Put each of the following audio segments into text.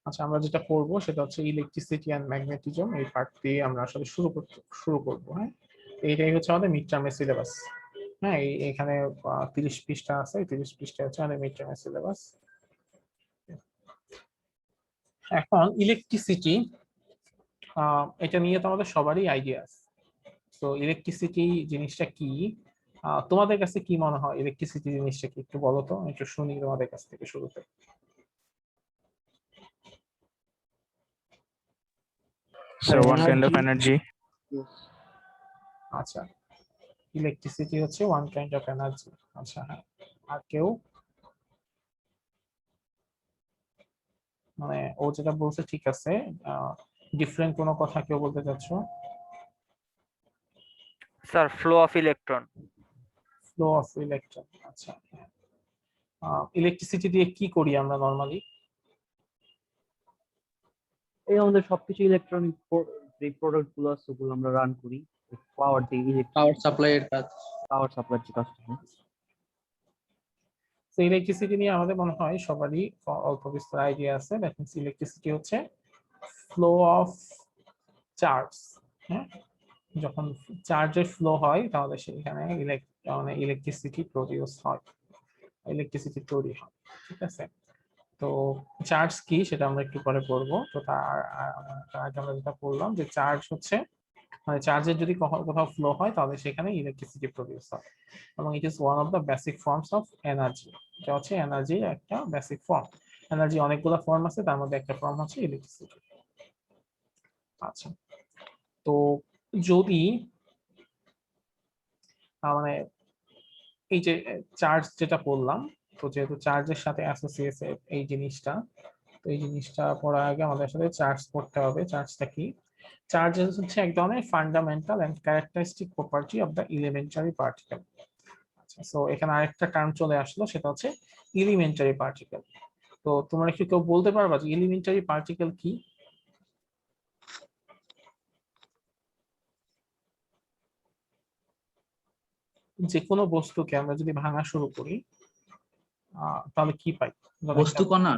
আচ্ছা, আমরা যেটা করব সেটা হচ্ছে ইলেকট্রিসিটি অ্যান্ড ম্যাগনেটিজম, এই পার্ট দিয়ে আমরা আসলে শুরু করব। হ্যাঁ, এইটাই হচ্ছে আমাদের মিড টার্মের সিলেবাস। হ্যাঁ, এখানে 30 পৃষ্ঠা আছে, 30 পৃষ্ঠা হচ্ছে আমাদের মিড টার্মের সিলেবাস। এখন ইলেকট্রিসিটি, এটা নিয়ে তো আমাদের সবারই আইডিয়া আছে। তো ইলেকট্রিসিটি জিনিসটা কি, তোমাদের কাছে কি মনে হয় ইলেকট্রিসিটি জিনিসটা কি, একটু বলো তো, একটু শুনি তোমাদের কাছ থেকে শুরুতে। So one kind of energy. আচ্ছা, ইলেকট্রিসিটি হচ্ছে ওয়ান কাইন্ড অফ এনার্জি। আচ্ছা, হ্যাঁ, আর কেউ? মানে ও যেটা বলছে ঠিক আছে, ডিফারেন্ট কোনো কথা কেউ বলতে চাচ্ছ? Sir, flow of electron. Flow of electron. আচ্ছা, ইলেকট্রিসিটি দিয়ে কি করি আমরা নরমালি? এই আমাদের সবকিছু ইলেকট্রনিক যে প্রোডাক্ট গুলো আছে ওগুলো আমরা রান করি, পাওয়ার দিয়ে, পাওয়ার সাপ্লাই এর কাজ। পাওয়ার সাপ্লাই যে কাজটা হয়। তো ইলেকট্রিসিটি নিয়ে আমাদের মনে হয় সবারই অল্প বিস্তর আইডিয়া আছে। দ্যাট মিন্স ইলেকট্রিসিটি হচ্ছে ফ্লো অফ চার্জ। হ্যাঁ, যখন চার্জের ফ্লো হয় তাহলে সেখানে ইলেকট্রিসিটি প্রডিউস হয়, ইলেকট্রিসিটি তৈরি হয়। ঠিক আছে, তো চার্জ কি সেটা আমরা একটু পরে পড়বো। তো তার আগে আমরা যেটা বললাম যে চার্জ হচ্ছে, মানে চার্জের যদি কোথাও ফ্লো হয় তাহলে সেখানে ইলেকট্রিসিটি প্রডিউস হয়, এবং it is one of the basic forms of energy. এটা হচ্ছে এনার্জির একটা বেসিক ফর্ম। এনার্জি অনেকগুলো ফর্ম আছে, তার মধ্যে একটা ফর্ম হচ্ছে ইলেকট্রিসিটি। আচ্ছা, তো যদি মানে এই যে চার্জ যেটা বললাম, তো যেহেতু চার্জের সাথে অ্যাসোসিয়েটেড এই জিনিসটা, তো এই জিনিসটা পড়ার আগে আমাদের আসলে চার্জ পড়তে হবে। চার্জটা কি? চার্জ হচ্ছে এক ধরনের fundamental and characteristic property of the elementary particle. আচ্ছা, সো এখানে আরেকটা টার্ম চলে আসলো, সেটা হচ্ছে এলিমেন্টারি পার্টিকেল। তো তোমরা কি কেউ বলতে পারবা যে এলিমেন্টারি পার্টিকেল কি? যে কোনো বস্তুকে আমরা যদি ভাঙা শুরু করি তাহলে কি পাই? বস্তু কণা।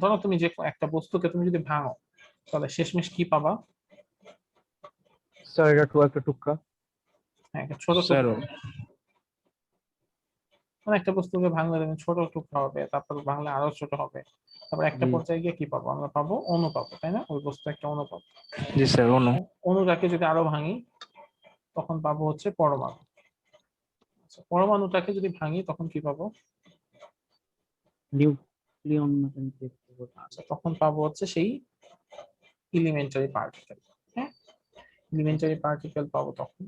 ধরো তুমি যে একটা বস্তুকে তুমি যদি ভাঙো তাহলে শেষমেশ কি পাবা? স্যার এটা একটা টুকরা। হ্যাঁ, একটা ছোট Sir, টুকরা। মানে একটা বস্তুকে ভাঙলে তুমি ছোট টুকরা হবে, তারপর ভাঙলে আরো ছোট হবে, তারপর একটা জি। পর্যায়ে গিয়ে কি পাবো? আমরা পাবো অণু পাবো, তাই না? ওই বস্তু একটা অণু পাবো। জি স্যার, অনু। অণুটাকে যদি আরো ভাঙি তখন পাবো হচ্ছে পরমাণু। আচ্ছা, পরমাণুটাকে যদি ভাঙি তখন কি পাবো? নিউক্লিয়ন। আচ্ছা, তখন পাবো হচ্ছে সেই এলিমেন্টারি পার্টিকেল। হ্যাঁ, এলিমেন্টারি পার্টিকেল পাবো তখন।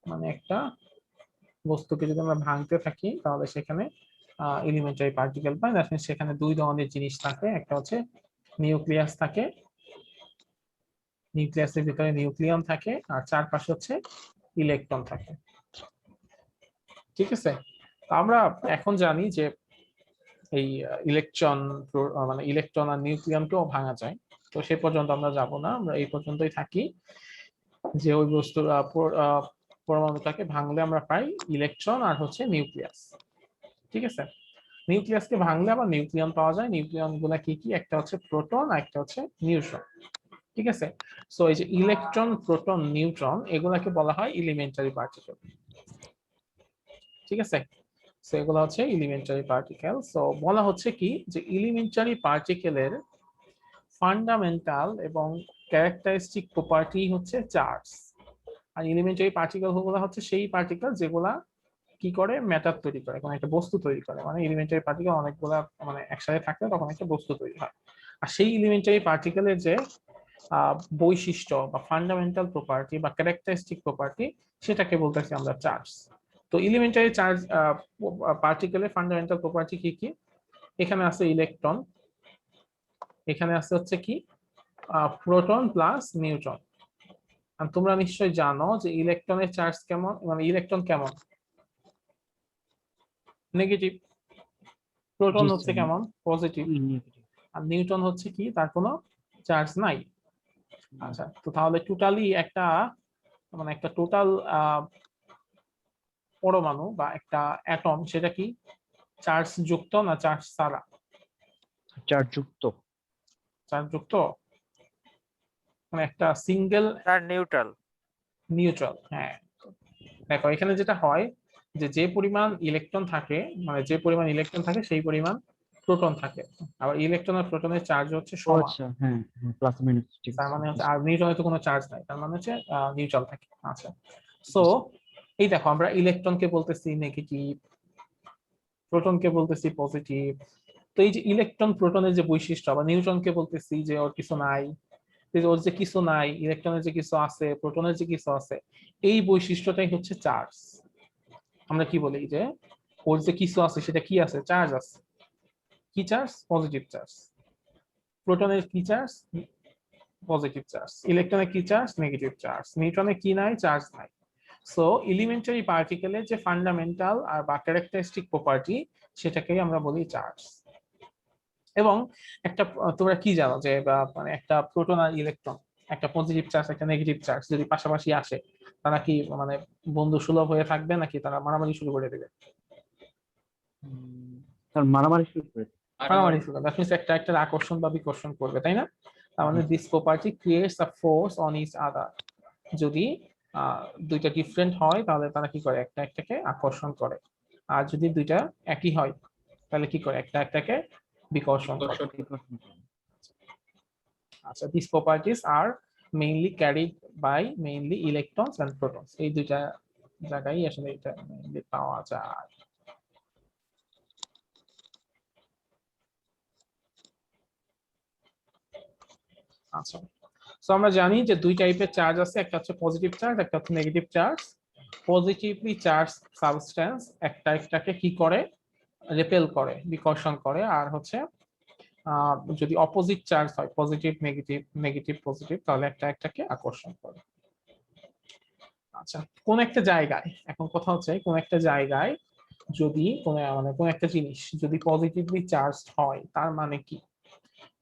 মানে একটা বস্তুকে যদি আমরা ভাঙতে থাকি তাহলে সেখানে elementary particle pi. That means সেখানে দুই ধরনের জিনিস থাকে, একটা হচ্ছে নিউক্লিয়াস থাকে, নিউক্লিয়াসের ভিতরে নিউক্লিয়ন থাকে, আর চারপাশে হচ্ছে ইলেকট্রন থাকে। ঠিক আছে, আমরা এখন জানি যে এই ইলেকট্রন, মানে ইলেকট্রন আর নিউক্লিয়নকেও ভাঙা যায়। তো সে পর্যন্ত আমরা যাব না, আমরা এই পর্যন্তই থাকি যে ওই বস্তুর পরমাণুটাকে ভাঙলে আমরা পাই ইলেকট্রন আর হচ্ছে নিউক্লিয়াস। ঠিক আছে, নিউক্লিয়াসকে ভাঙলে আবার নিউক্লিয়ন পাওয়া যায়। নিউক্লিয়ন গুলা কি কি? একটা হচ্ছে প্রোটন আর একটা হচ্ছে নিউট্রন। ঠিক আছে, সো এই যে ইলেকট্রন, প্রোটন, নিউট্রন এগুলাকে বলা হয় এলিমেন্টারি পার্টিকেল। ঠিক আছে, সো এগুলো হচ্ছে এলিমেন্টারি পার্টিকেল। সো বলা হচ্ছে কি যে এলিমেন্টারি পার্টিকেলের ফান্ডামেন্টাল এবং ক্যারেক্টারিস্টিক প্রপার্টি হচ্ছে চার্জ। আর এলিমেন্টারি পার্টিকেল গুলো হচ্ছে সেই পার্টিকেল যেগুলা কি করে? ম্যাটার তৈরি করে, কোনো একটা বস্তু তৈরি করে। মানে এলিমেন্টারি পার্টিকেল অনেকগুলা মানে একসাথে থাকলে তখন একটা বস্তু তৈরি হয়। আর সেই এলিমেন্টারি পার্টিকেলের যে বৈশিষ্ট্য বা ফান্ডামেন্টাল প্রপার্টি বা ক্যারেক্টারিস্টিক প্রপার্টি, সেটাকে বলতেছি আমরা চার্জ। তো এলিমেন্টারি চার্জ পার্টিকেলের ফান্ডামেন্টাল প্রপার্টি কি কি? এখানে আছে ইলেকট্রন, এখানে আছে হচ্ছে কি প্রোটন প্লাস নিউট্রন। আর তোমরা নিশ্চয়ই জানো যে ইলেকট্রনের চার্জ কেমন, মানে ইলেকট্রন কেমন? নেগেটিভ। প্রোটন হচ্ছে কেমন? পজিটিভ। আর নিউট্রন হচ্ছে কি? তার কোনো চার্জ নাই। আচ্ছা, তো তাহলে টোটালি একটা মানে একটা টোটাল পরমাণু বা একটা অ্যাটম, সেটা কি চার্জ যুক্ত না চার্জ ছাড়া? চার্জযুক্ত। চার্জযুক্ত মানে একটা সিঙ্গেল স্যার নিউট্রাল। নিউট্রাল। হ্যাঁ, দেখো এখানে যেটা হয় যে পরিমাণ ইলেকট্রন থাকে, মানে যে পরিমাণ ইলেকট্রন থাকে সেই পরিমাণ প্রোটন থাকে। আবার ইলেকট্রন আর প্রোটনের চার্জ হচ্ছে ও সমান। আচ্ছা, হ্যাঁ হ্যাঁ, প্লাস মাইনাস, ঠিক তার আছে মানে হচ্ছে, আর নিউট্রনে তো কোনো চার্জ নাই, তার মানে হচ্ছে নিউট্রাল থাকে। আচ্ছা, সো এই দেখো আমরা ইলেকট্রনকে বলতেছি নেগেটিভ, প্রোটনকে বলতেছি পজিটিভ। তো এই যে ইলেকট্রন প্রোটনের যে বৈশিষ্ট্য, আবার নিউট্রনকে বলতেছি যে ওর কিছু নাই, ওর যে কিছু নাই, ইলেকট্রনের যে কিছু আছে, প্রোটনের যে কিছু আছে, এই বৈশিষ্ট্যটাই হচ্ছে চার্জ। আমরা কি বলি যে ওর যে কিছু আছে সেটা কি আছে, চার্জ আছে। কি চার্জ? Positive charge. প্রোটনের কি চার্জ? Positive charge. ইলেকট্রনের কি চার্জ? Negative charge. নিউট্রনের কি নাই? চার্জ নাই। সো এলিমেন্টারি পার্টিকেলের যে ফান্ডামেন্টাল আর বা ক্যারেক্টারিস্টিক প্রপার্টি, সেটাকেই আমরা বলি চার্জ। এবং একটা তোমরা কি জানো যে মানে একটা প্রোটন আর ইলেকট্রন, একটা পজিটিভ চার্জ একটা নেগেটিভ চার্জ যদি পাশাপাশি আসে, তারা কি মানে বন্ধু সুলভ হয়ে থাকবে নাকি তারা মারামারি শুরু করে দেবে? স্যার মারামারি শুরু করে। মারামারি শুরু করবে, দ্যাট মিন্স একটা একটা আকর্ষণ বা বিকর্ষণ করবে, তাই না? তার মানে this property creates a force on each other. যদি দুইটা ডিফারেন্ট হয় তাহলে তারা কি করে, একটা একটাকে আকর্ষণ করে। আর যদি দুইটা একই হয় তাহলে কি করে, একটা একটাকে বিকর্ষণ করে। আচ্ছা, this properties are mainly carried by mainly electrons and protons. এই দুইটা জায়গায় আসলে এটা মেইনলি পাওয়া যায়। আচ্ছা, সো আমরা জানি যে দুই টাইপের চার্জ আছে, একটা হচ্ছে পজিটিভ চার্জ, একটা হচ্ছে negative charge. Positively charge substance একটা একটাকে কি করে, রিপেল করে, বিকর্ষণ করে। আর হচ্ছে যদি অপোজিট চার্জ হয়, পজিটিভ নেগেটিভ, নেগেটিভ পজিটিভ, তাহলে একটা একটাকে আকর্ষণ করে। আচ্ছা, কোন একটা জায়গায়, এখন কথা হচ্ছে কোন একটা জায়গায় যদি মানে কোন একটা জিনিস যদি পজিটিভলি চার্জ হয় তার মানে কি,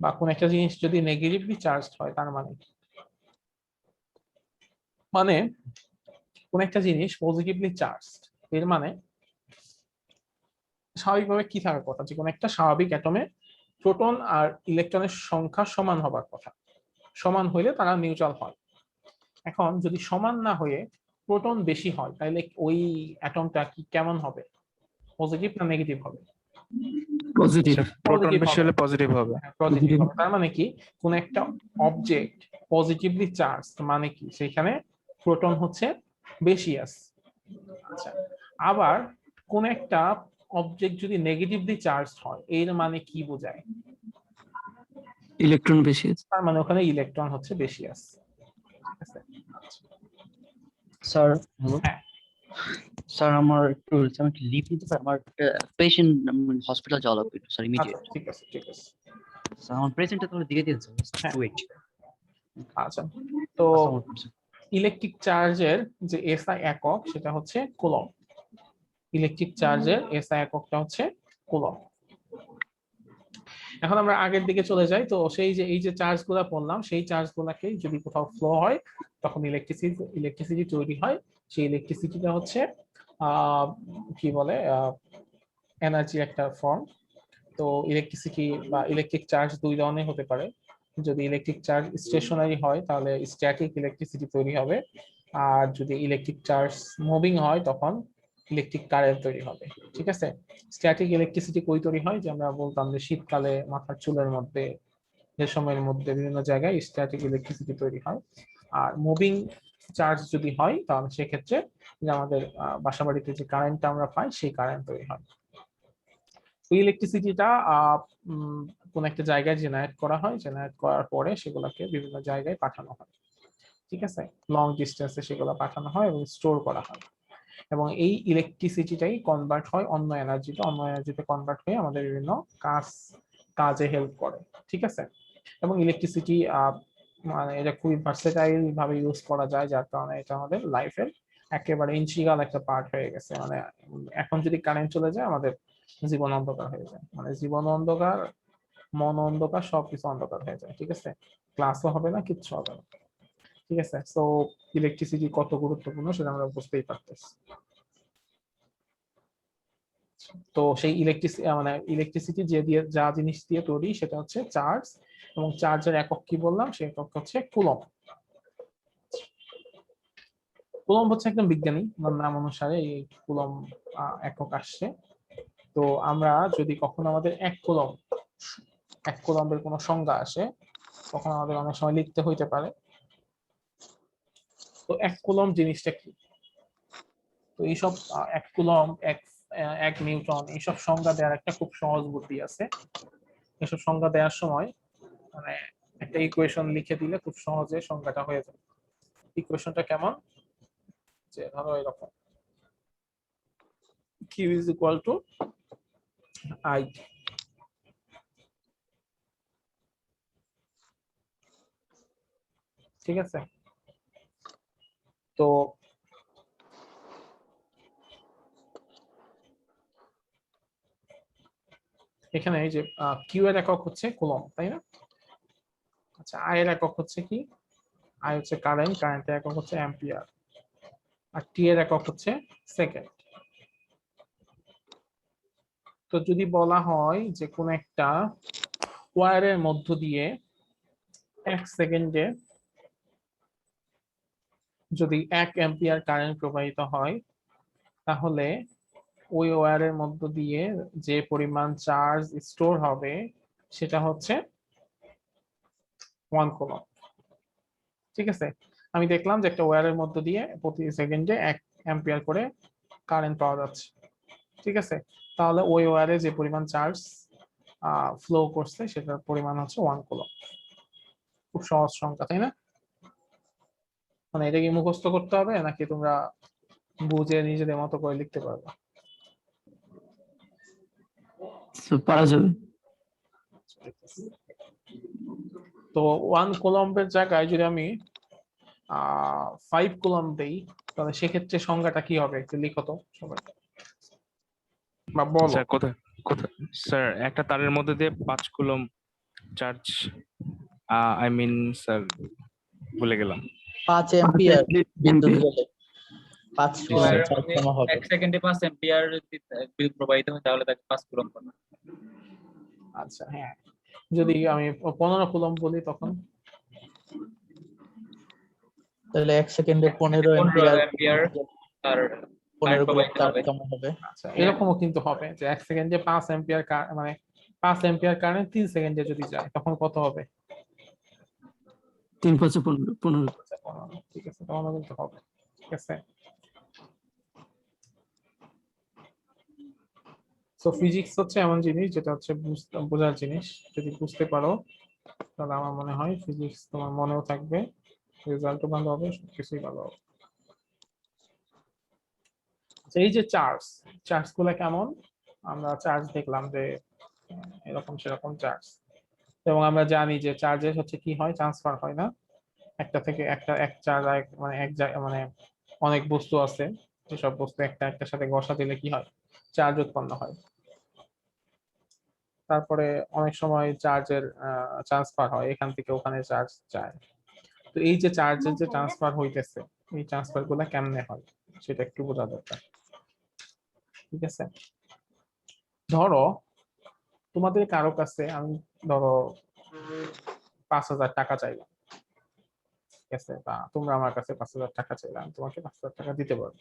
বা কোন একটা জিনিস যদি নেগেটিভলি চার্জ হয় তার মানে কি। মানে কোন একটা জিনিস পজিটিভলি চার্জ, এর মানে স্বাভাবিকভাবে কি থাকার কথা, যে কোন একটা স্বাভাবিক অ্যাটমে প্রোটন আর ইলেকট্রনের সংখ্যা সমান হবার কথা। সমান হইলে তারা নিউট্রাল হয়। এখন যদি সমান না হয়ে প্রোটন বেশি হয় তাহলে ওই অ্যাটমটা কি কেমন হবে, পজিটিভ না নেগেটিভ হবে? পজিটিভ। প্রোটন পজিটিভ বেশি হবে। হলে পজিটিভ হবে। পজিটিভ হবে। তার মানে কি, কোন একটা অবজেক্ট পজিটিভলি চার্জ মানে কি, সেখানে প্রোটন হচ্ছে বেশি আছে। আচ্ছা, আবার কোন একটা অবজেক্ট যদি নেগেটিভলি চার্জ হয় এর মানে কি বোঝায়? ইলেকট্রন বেশি আছে। তার মানে ওখানে ইলেকট্রন হচ্ছে বেশি আছে। ঠিক আছে? আচ্ছা, স্যার হ্যালো হ্যাঁ স্যার, আমার একটু আমি একটু লিভ নিতে পারি, আমার পেশেন্ট হসপিটাল যাওয়া লাগবে স্যার, আচ্ছা, ইমিডিয়েট। ঠিক আছে ঠিক আছে। স্যার আমার প্রেজেন্টটা তাহলে দিয়ে দিন স্যার, হ্যাঁ, ওয়েট। আচ্ছা। তো আসসালামু আলাইকুম স্যার। ইলেকট্রিক চার্জের যে এসআই একক সেটা হচ্ছে কুলম্ব। ইলেকট্রিক চার্জের এসআই এককটা হচ্ছে কুলম্ব। এখন আমরা আগের দিকে চলে যাই। তো সেই যে এই যে চার্জ গুলা পড়লাম, সেই চার্জ গুলাকে যদি কোথাও ফ্লো হয় তখন ইলেকট্রিসিটি তৈরি হয়। সেই ইলেকট্রিসিটিটা হচ্ছে কি বলে, এনার্জির একটা ফর্ম। তো ইলেকট্রিসিটি বা ইলেকট্রিক চার্জ দুই ধরনের হতে পারে। যদি ইলেকট্রিক চার্জ স্টেশনারি হয় তাহলে স্ট্যাটিক ইলেকট্রিসিটি তৈরি হবে। আর যদি ইলেকট্রিক চার্জ মুভিং হয় তখন ইলেকট্রিক কারেন্ট তৈরি হবে। ঠিক আছে? স্ট্যাটিক ইলেকট্রিসিটি কই তৈরি হয়, যে আমরা বলতাম যে শীতকালে মাথার চুলের মধ্যে, রেশমের মধ্যে, বিভিন্ন জায়গায় স্ট্যাটিক ইলেকট্রিসিটি তৈরি হয়। আর মুভিং চার্জ যদি হয় তাহলে সেক্ষেত্রে যে আমাদের বাসা বাড়িতে যে কারেন্টটা আমরা পাই সেই কারেন্ট তৈরি হয়। ওই ইলেকট্রিসিটিটা কোন একটা জায়গায় জেনারেট করা হয়, জেনারেট করার পরে সেগুলোকে বিভিন্ন জায়গায় পাঠানো হয়। ঠিক আছে? লং ডিস্টেন্সে সেগুলো পাঠানো হয় এবং স্টোর করা হয়। এবং এই ইলেকট্রিসিটিটাই কনভার্ট হয় অন্য এনার্জিতে, অন্য এনার্জিতে কনভার্ট হয়ে আমাদের বিভিন্ন কাজে হেল্প করে। ঠিক আছে? এবং ইলেকট্রিসিটি মানে এটা খুবই ভার্সেটাইল ভাবে ইউজ করা যায়, যার কারণে এটা আমাদের লাইফের একেবারে ইন্টিগ্রাল একটা পার্ট হয়ে গেছে। মানে এখন যদি কারেন্ট চলে যায় আমাদের জীবন অন্ধকার হয়ে যায়, মানে জীবন অন্ধকার, মন অন্ধকার, সবকিছু অন্ধকার হয়ে যায়। ঠিক আছে? ক্লাসও হবে না, কিচ্ছু হবে না। ঠিক আছে? সো ইলেকট্রিসিটি কত গুরুত্বপূর্ণ সেটা আমরা বুঝতেই পারতেছি। তো সেই ইলেকট্রিসিটি যে দিয়ে যা জিনিস দিয়ে তৈরি সেটা হচ্ছে চার্জ, এবং চার্জের একক কি বললাম, সেই একক হচ্ছে কুলম্ব। কুলম্ব হচ্ছে একদম বিজ্ঞানী, ওনার নাম অনুসারে এই কুলম্ব একক আসছে। তো আমরা যদি কখনো আমাদের এক কুলম্বের কোনো সংজ্ঞা আসে, তখন আমাদের অনেক সময় লিখতে হইতে পারে তো এক কুলম্ব জিনিসটা কি। তো এইসব এক কুলম্ব, এক নিউটন, এইসব সংজ্ঞা দেওয়ার একটা খুব সহজ বুদ্ধি আছে। এসব সংজ্ঞা দেওয়ার সময় মানে একটা ইকুয়েশন লিখে দিলে খুব সহজে সংজ্ঞাটা হয়ে যায়। ইকুয়েশনটা কেমন, যে ধরো এরকম, Q is equal to I, ঠিক আছে? তো এখানে এই যে কিউ এর একক হচ্ছে কুলম্ব, তাই না? আচ্ছা, আই এর একক হচ্ছে কি? আই হচ্ছে কারেন্ট, কারেন্টের একক হচ্ছে অ্যাম্পিয়ার, আর টি এর একক হচ্ছে সেকেন্ড। তো যদি বলা হয় যে কোন একটা ওয়্যারের মধ্য দিয়ে 1 সেকেন্ডে যদি 1 অ্যাম্পিয়ার কারেন্ট প্রবাহিত হয়, তাহলে ওই ওয়্যারের মধ্য দিয়ে যে পরিমাণ চার্জ স্টোর হবে সেটা হচ্ছে 1 কুলম্ব। ঠিক আছে, আমি দেখলাম যে একটা ওয়্যারের মধ্য দিয়ে প্রতি সেকেন্ডে 1 অ্যাম্পিয়ার করে কারেন্ট পাওয়া যাচ্ছে। ঠিক আছে, তাহলে ওই ওয়্যারে যে পরিমাণ চার্জ ফ্লো করছে সেটার পরিমাণ হচ্ছে 1 কুলম্ব। খুব সহজ সংখ্যা, তাই না? মানে এটা কি মুখস্থ করতে হবে নাকি তোমরা বুঝে নিজেদের মতো করে লিখতে পারবে? পারা যাবে। তো 1 কুলম্বের জায়গায় যদি আমি 5 কুলম্ব দেই, তাহলে সেক্ষেত্রে সংখ্যাটা কি হবে একটু লিখো তো সবাই, বা বলো। স্যার কোথায় কোথায় স্যার একটা তারের মধ্যে দিয়ে 5 coulomb charge, I mean sir ভুলে গেলাম। 5 এম্পিয়ার বিদ্যুৎ গেলে 5 জি কুলম্ব স্যার। চার্জ জমা হবে। 1 সেকেন্ডে 5 এম্পিয়ার বিদ্যুৎ প্রবাহিত হয় তাহলে তাকে 5 কুলম্ব বলে। আচ্ছা হ্যাঁ, যদি আমি 15 কুলম্ব বলি তখন তাহলে 1 সেকেন্ডে 15 15 এম্পিয়ার এম্পিয়ার আর 15 কুলম্ব প্রবাহিত চার্জ হবে। জমা হবে। আচ্ছা এরকমও কিন্তু হবে যে 1 সেকেন্ডে 5 অ্যাম্পিয়ার মানে 5 অ্যাম্পিয়ার কারেন্ট 3 সেকেন্ডে যদি যায় তখন কত হবে? 3 5 15 আচ্ছা, 15, ঠিক আছে, তখনও কিন্তু হবে। ঠিক আছে, সো ফিজিক্স হচ্ছে এমন জিনিস যেটা হচ্ছে বোঝার জিনিস। যদি বুঝতে পারো তাহলে আমার মনে হয় ফিজিক্স তোমার মনেও থাকবে, রেজাল্টও ভালো হবে, সবকিছুই ভালো হবে। আচ্ছা, এই যে চার্জ গুলা কেমন, আমরা চার্জ দেখলাম যে এরকম সেরকম চার্জ, এবং আমরা জানি যে চার্জের হচ্ছে কি হয়, ট্রান্সফার হয় না একটা থেকে একটা, এক চার্জ মানে এক জায়গায়, মানে অনেক বস্তু আছে, যেসব বস্তু একটা একটার সাথে ঘষা দিলে কি হয়, চার্জ উৎপন্ন হয়। তারপরে অনেক সময় চার্জের ট্রান্সফার হয়, এখান থেকে ওখানে চার্জ যায়। তো এই যে চার্জের যে ট্রান্সফার হইতেছে, এই ট্রান্সফার গুলা কেমনে হয় সেটা একটু বোঝা দরকার। ঠিক আছে, ধরো তোমাদের কারো কাছে আমি ধরো 5,000 টাকা চাইলাম, ঠিক আছে, বা তোমরা আমার কাছে 5,000 টাকা চাইলাম, তোমাকে 5,000 টাকা দিতে পারবো।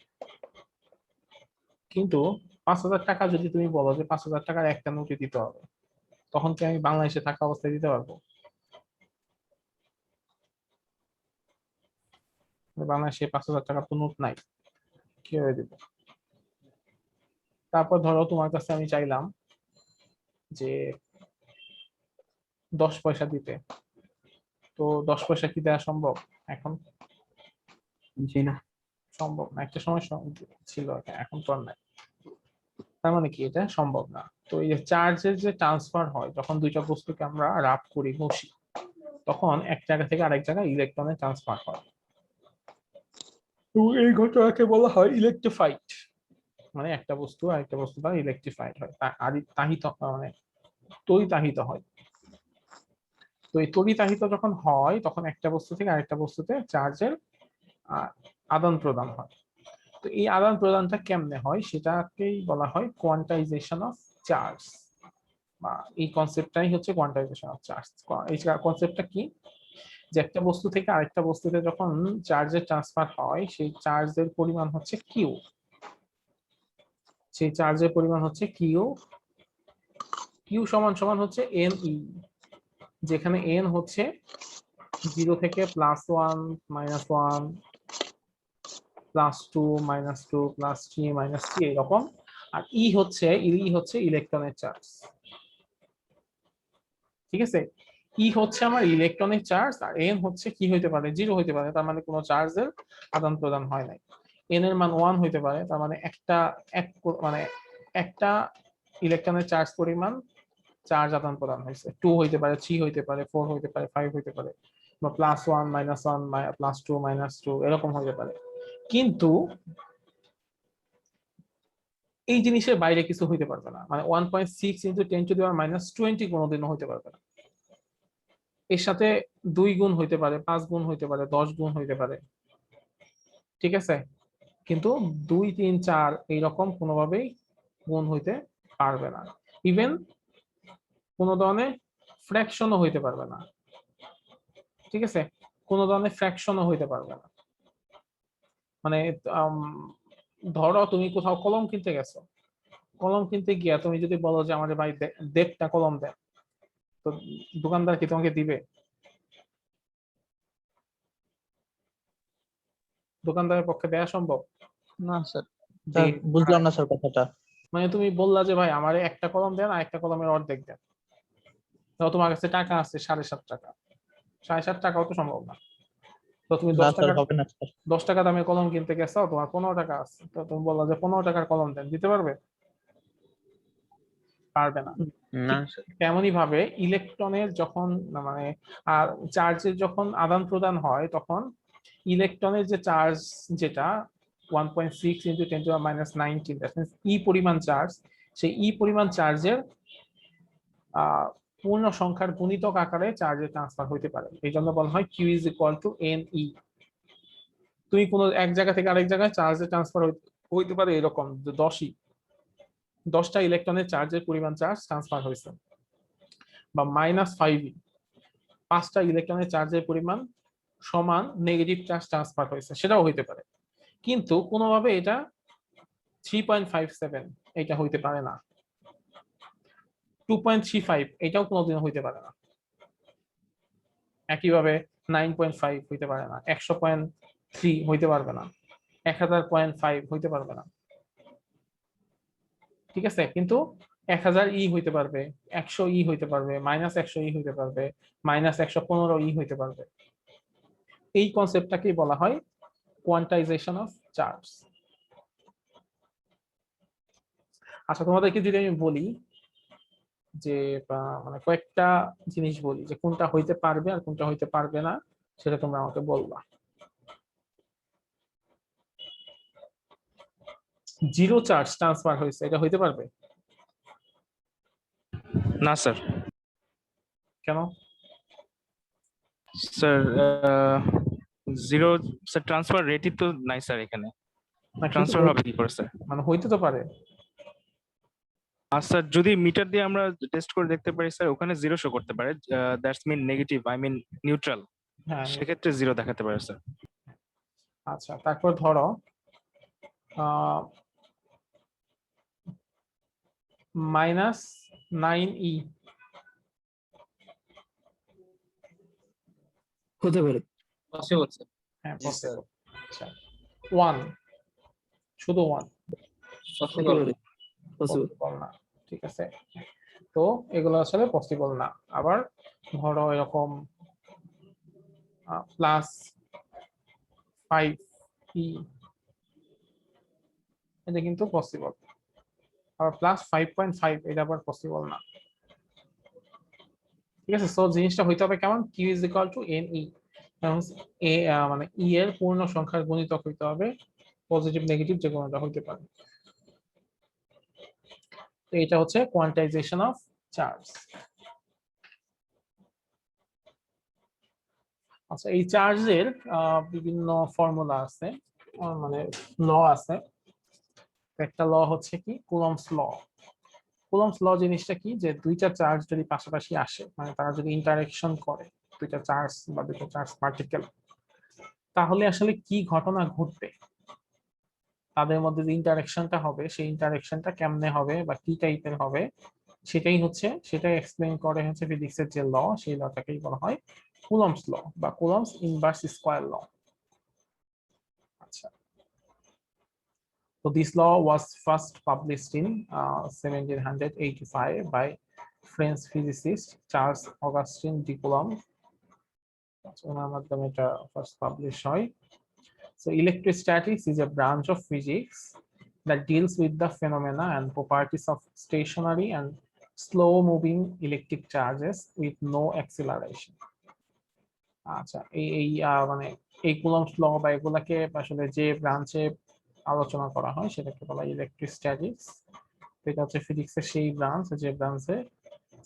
কিন্তু 5,000 টাকা যদি তুমি বলো যে 5,000 টাকার একটা নোটই দিতে হবে, তখন কি আমি বাংলাদেশে থাকা অবস্থায় দিতে পারবো? বাংলাদেশে 5,000 টাকা তো নোট নাই, কিভাবে দিব? তারপর ধরো তোমার কাছে আমি চাইলাম যে 10 পয়সা দিতে, তো 10 পয়সা কি দেওয়া সম্ভব এখন? জি না। সম্ভব না, একটা সময় ছিল, এখন তো আর নাই। তার মানে কি এটা সম্ভব না। তো এই যে চার্জের যে ট্রান্সফার হয়, যখন দুইটা বস্তুকে আমরা রাব করি, ঘষি, তখন এক জায়গা থেকে আরেক জায়গায় ইলেকট্রনের ট্রান্সফার হয়। তো এই ঘটনাকে বলা হয় ইলেকট্রিফাইড, মানে একটা বস্তু আরেকটা বস্তু দ্বারা ইলেকট্রিফাইড হয়, তাহিত মানে তড়িতাহিত হয়। তো এই তড়িতাহিত যখন হয় তখন একটা বস্তু থেকে আরেকটা বস্তুতে চার্জের আদান প্রদান হয়। তো তো এই আদান প্রদানটা কেমনে হয় সেটাকেই বলা হয় কোয়ান্টাইজেশন অফ চার্জ, বা এই কনসেপ্টটাই হচ্ছে কোয়ান্টাইজেশন অফ চার্জ। এই কনসেপ্টটা কি, যে একটা বস্তু থেকে আরেকটা বস্তুতে যখন চার্জের ট্রান্সফার হয় সেই চার্জের পরিমাণ হচ্ছে কিউ, সেই চার্জের পরিমাণ হচ্ছে কিউ, কিউ সমান সমান হচ্ছে এন ই, যেখানে এন হচ্ছে 0 থেকে +1 -1 +2 -2 +3 -3 এরকম, আর ই হচ্ছে ইলেকট্রনের চার্জ। ঠিক আছে, ই হচ্ছে আমার ইলেকট্রনিক চার্জ, আর এন হচ্ছে কি হইতে পারে, 0 হইতে পারে, তার মানে কোনো চার্জের আদান প্রদান হয় নাই। এন এর মান 1 হইতে পারে, তার মানে একটা ইলেকট্রনের চার্জ পরিমাণ চার্জ আদান প্রদান হয়েছে। 2 হইতে পারে, 3 হইতে পারে, 4 হইতে পারে, 5 হইতে পারে, বা +1 -1 +2 -2 এরকম হইতে পারে। কিন্তু এই জিনিসের বাইরে কিছু হইতে পারবে না, মানে 1.6 × 10⁻⁻20 কোনোদিনও হইতে পারবে না। এর সাথে 2 গুণ হইতে পারে, 5 গুণ হইতে পারে, 10 গুণ হইতে পারে, ঠিক আছে, কিন্তু 2, 3, 4 এইরকম কোনোভাবেই গুণ হইতে পারবে না। ইভেন কোনো ধরনের ফ্র্যাকশনও হইতে পারবে না, ঠিক আছে, কোনো ধরনের ফ্র্যাকশনও হইতে পারবে না। মানে ধরো তুমি কোথাও কলম কিনতে গেছো, কলম কিনতে গিয়া তুমি যদি বলো যে আমাদের ভাই 1.5টা কলম দেন, তো দোকানদার কি তোমাকে দিবে? দোকানদারের পক্ষে দেয়া সম্ভব? না স্যার, স্যার বুঝলাম না স্যার কথাটা। মানে তুমি বললা যে ভাই আমার একটা কলম দেন আর একটা কলমের অর্ধেক দেন, তো তোমার কাছে টাকা আছে 7.5 টাকা, 7.5 টাকাও তো সম্ভব না। তো তুমি না 10 স্যার, টাকা হবে না স্যার। 10 টাকা দামের কলম কিনতে গেছো, তোমার 15 টাকা আছে, তো তুমি বললা যে 15 টাকার কলম দেন, দিতে পারবে? পারবে না। না ঠিক স্যার। তেমনই ভাবে ইলেকট্রনের যখন মানে আর চার্জের যখন আদান প্রদান হয়, তখন ইলেকট্রনের যে চার্জ, যেটা 1.6 × 10⁻⁻19 দ্যাট মিন্স ই পরিমাণ চার্জ, সেই ই পরিমাণ চার্জের পূর্ণ সংখ্যার গুণিতক আকারে চার্জের ট্রান্সফার হইতে পারে। এই জন্য বলা হয় Q is equal to N E. তুমি কোনো এক জায়গা থেকে আরেক জায়গায় চার্জের ট্রান্সফার হইতে পারে এরকম 10টা ইলেকট্রনের চার্জের পরিমাণ চার্জ ট্রান্সফার হয়েছে, বা -5 5টা ইলেকট্রনের চার্জের পরিমাণ সমান নেগেটিভ চার্জ ট্রান্সফার হয়েছে, সেটাও হইতে পারে। কিন্তু কোনোভাবে এটা 3.57 এটা হইতে পারে না, 2.35 এটাও কোনোদিন হইতে পারে না, একইভাবে 9.5 হইতে পারে না, 100.3 হইতে পারবে না, 1000.5 হইতে পারবে না, ঠিক আছে। কিন্তু 1000 ই হইতে পারবে, 100 ই হইতে পারবে, -100 ই হইতে পারবে, -115 ই হইতে পারবে। এই কনসেপ্টটাকেই বলা হয় কোয়ান্টাইজেশন অফ চার্জ। আচ্ছা, তোমাদেরকে যদি আমি বলি যে মানে কয়েকটা জিনিস বলি যে কোনটা হইতে পারবে আর কোনটা হইতে পারবে না, সেটা তোমরা আমাকে বলবা। 0 চার্জ ট্রান্সফার হয়েছে, এটা হইতে পারবে? না স্যার। কেন? স্যার জিরো স্যার, ট্রান্সফার রেটই তো নাই স্যার এখানে, না, কিন্তু ট্রান্সফার হবে কি করে স্যার? মানে হইতে তো পারে। আর স্যার যদি মিটার দিয়ে আমরা টেস্ট করে দেখতে পারি স্যার, ওখানে জিরো শো করতে পারে, that's mean negative, I mean neutral, হ্যাঁ, সেক্ষেত্রে জিরো দেখাতে পারে স্যার। আচ্ছা, তারপর ধরো -9e, হতে পারে। Possible sir. হ্যাঁ জি স্যার। পসিবল। আচ্ছা, 1, শুধু 1 হতে পসিবল। পারে, পসিবল। পসিবল না, ঠিক আছে। তো এগুলো আসলে পসিবল না। আবার ধরো এরকম +5e, এটা কিন্তু পসিবল। আবার +5.5 এটা আবার পসিবল না, ঠিক আছে। সো জিনিসটা হইতে হবে কেমন, q is equal to N ই, মানে ই এর পূর্ণ সংখ্যার গুণিতক হইতে হবে, পজিটিভ নেগেটিভ যে কোনোটা হইতে পারে। তো এটা হচ্ছে কোয়ান্টাইজেশন অফ চার্জ। আচ্ছা, এই চার্জের বিভিন্ন ফর্মুলা আছে, মানে ল আছে। একটা ল হচ্ছে কি কুলম্বস ল। কুলম্বস ল জিনিসটা কি, যে দুইটা চার্জ যদি পাশাপাশি আসে, মানে তারা যদি ইন্টারেকশন করে, দুইটা চার্জ বা দুইটা চার্জ পার্টিকেল, তাহলে আসলে কি ঘটনা ঘটবে, তাদের মধ্যে যে ইন্টারেকশনটা হবে সেই ইন্টারেকশনটা কেমনে হবে বা কি টাইপের হবে, সেটাই এক্সপ্লেইন করে হচ্ছে ফিজিক্সের যে ল, সেই লটাকেই বলা হয় কুলম্বস ল বা কুলম্বস ইনভার্স স্কয়ার ল। আচ্ছা, so this law was first published in 1785 by French physicist Charles Augustin de Coulomb। ওনার মাধ্যমে এটা ফার্স্ট পাবলিশ হয়। So electrostatics is a branch of physics that deals with the phenomena and properties of stationary and slow moving electric charges with no acceleration। আচ্ছা, মানে এই Coulomb's law বা এগুলাকে আসলে যে ব্রাঞ্চে আলোচনা করা হয় সেটাকে বলা হয় ইলেকট্রোস্ট্যাটিক্স। এটা হচ্ছে ফিজিক্সের সেই ব্রাঞ্চ যে ব্রাঞ্চে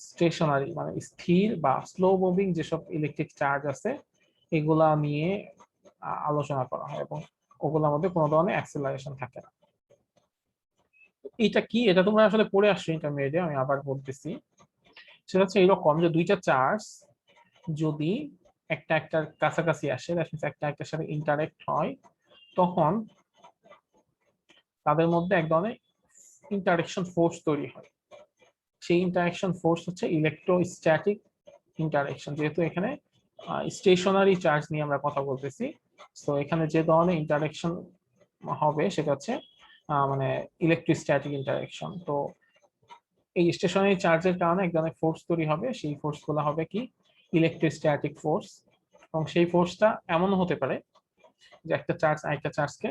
স্টেশনারি মানে স্থির বা স্লো মুভিং যেসব ইলেকট্রিক চার্জ আছে এগুলা নিয়ে আলোচনা করা হয় এবং ওগুলোর মধ্যে কোনো ধরনের অ্যাক্সেলারেশন থাকে না। এটা কি, এটা তোমরা আসলে পড়ে আসছো ইন্টারমিডিয়েটে, আমি আবার বলতেছি। সেটা হচ্ছে এরকম যে দুইটা চার্জ যদি একটা একটার কাছাকাছি আসে, একটা একটার সাথে ইন্টারেক্ট হয়, তখন তাদের মধ্যে এক ধরনের ইন্টারেকশন ফোর্স তৈরি হয়। সেই ইন্টারেকশন ফোর্স হচ্ছে ইলেকট্রোস্ট্যাটিক ইন্টারেকশন। যেহেতু এখানে স্টেশনারি চার্জ নিয়ে আমরা কথা বলতেছি, তো এখানে যে ধরনের ইন্টারেকশন হবে সেটা হচ্ছে মানে ইলেকট্রোস্ট্যাটিক ইন্টারেকশন। তো এই স্টেশনারি চার্জের কারণে এক ধরনের ফোর্স তৈরি হবে, সেই ফোর্স গুলো হবে কি ইলেকট্রোস্ট্যাটিক ফোর্স। এবং সেই ফোর্সটা এমন হতে পারে যে একটা চার্জ আরেকটা চার্জকে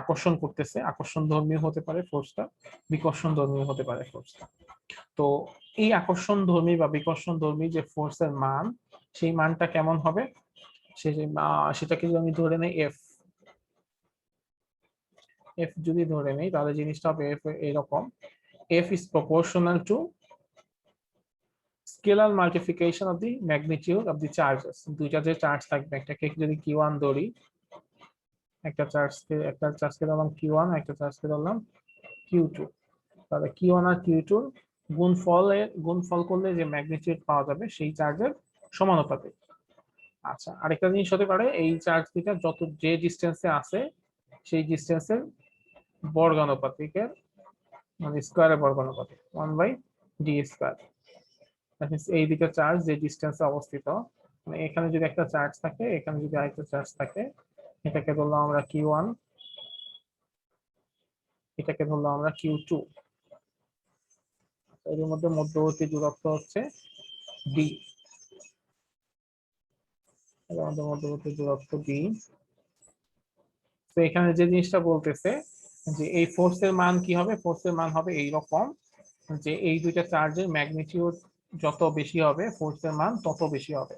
আকর্ষণ করতেছে, আকর্ষণ ধর্মীয় হতে পারে ফোর্সটা, বিকর্ষণ ধর্মীয় হতে পারে ফোর্সটা। তো এই আকর্ষণ ধর্মী বা বিকর্ষণ ধর্মী যে ফোর্সের মান, সেই মানটা কেমন হবে, সেটাকে যদি আমি ধরে নেই এফ যদি ধরে নেই, তাহলে জিনিসটা হবে এফ এরকম, F is proportional two scalar multiplication of the magnitude of the charges. দুইটা যে চার্জ থাকবে, একটাকে যদি কিউ1 ধরি, একটা চার্জকে ধরলাম কিউ1, একটা চার্জকে ধরলাম কিউ2, তাহলে কিউ1 আর কিউ2 গুণফল করলে যে ম্যাগনিটিউড পাওয়া যাবে সেই চার্জের সমানুপাতিক। আচ্ছা, আরেকটা জিনিস হতে পারে এই চার্জ দুইটা যত যে ডিস্টেন্সে আছে সেই ডিস্টেন্সের বর্গানুপাতিকের, মানে স্কয়ারের বর্গানুপাতিক 1/d স্কয়ার। এই দুটো চার্জ যে ডিস্টেন্সে অবস্থিত, মানে এখানে যদি একটা চার্জ থাকে, এখানে যদি আরেকটা চার্জ থাকে, এটাকে ধরলাম আমরা কিউ1, এটাকে ধরলাম আমরা কিউ2। এর মধ্যে মধ্যবর্তী দূরত্ব হচ্ছে ডি, এর মধ্যে মধ্যবর্তী দূরত্ব ডি। তো এখানে যে জিনিসটা বলতেছে যে এই ফোর্সের মান কি হবে, ফোর্সের মান হবে এইরকম, যে এই দুইটা চার্জের ম্যাগনিটিউড যত বেশি হবে ফোর্সের মান তত বেশি হবে।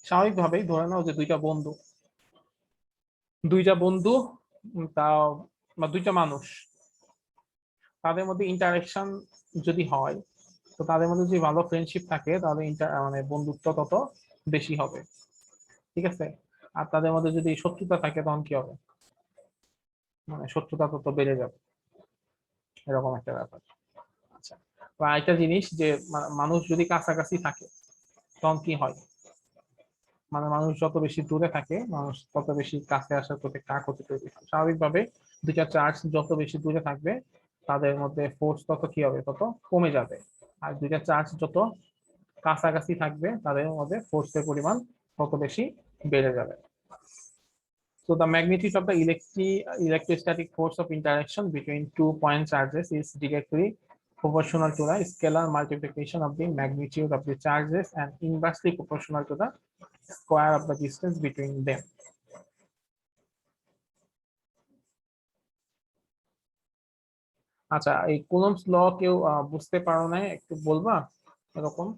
স্বাভাবিকভাবেই ধরে নাও যে দুইটা বন্ধু তা বা দুইটা মানুষ, তাদের মধ্যে ইন্টারেকশন যদি হয়, তো তাদের মধ্যে যদি ভালো ফ্রেন্ডশিপ থাকে তাহলে মানে বন্ধুত্ব তত বেশি হবে, ঠিক আছে। আর তাদের মধ্যে যদি শত্রুতা থাকে তখন কি হবে, মানে শত্রুতা তত বেড়ে যাবে, এরকম একটা ব্যাপার। আচ্ছা, বা একটা জিনিস যে মানুষ যদি কাছাকাছি থাকে তখন কি হয়, মানে মানুষ যত বেশি দূরে থাকে মানুষ তত বেশি কাছে আসার প্রতি একটা আকর্ষিত তৈরি হয়। স্বাভাবিকভাবে দুইটা চার্জ যত বেশি দূরে থাকবে তাদের মধ্যে ফোর্স তত কি হবে, তত কমে যাবে। আর দুইটা চার্জ যত কাছাকাছি থাকবে তাদের মধ্যে ফোর্সের পরিমাণ তত বেশি বেড়ে যাবে। So the magnitude of the electrostatic force of interaction between 2 point charges is directly proportional to the scalar multiplication of the magnitude of the charges and inversely proportional to the square of the distance between them. আচ্ছা, এই Coulomb's law কেউ বুঝতে পারো না, একটু বলবা এরকম?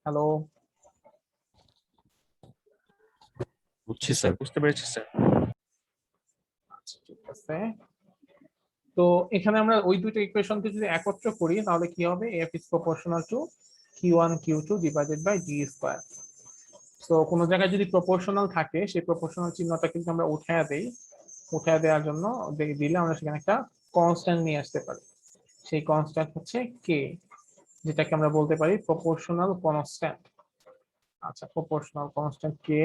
Hello, বুঝছি স্যার, বুঝতে পেরেছি স্যার। আচ্ছা ঠিক আছে। তো এখানে আমরা ওই দুইটা ইকুয়েশনকে যদি একত্র করি তাহলে কি হবে, F is proportional to Q1 Q2 divided by D square. তো কোনো জায়গায় যদি প্রপোর্শনাল থাকে সেই প্রপোর্শনাল চিহ্নটা কিন্তু আমরা উঠায়া দেই, উঠায়া দেওয়ার জন্য দিলে আমরা সেখানে একটা কনস্ট্যান্ট নিয়ে আসতে পারি। সেই কনস্ট্যান্ট হচ্ছে কে, যেটাকে আমরা বলতে পারি প্রপোর্শনাল কনস্ট্যান্ট। আচ্ছা, প্রপোর্শনাল কনস্ট্যান্ট কে,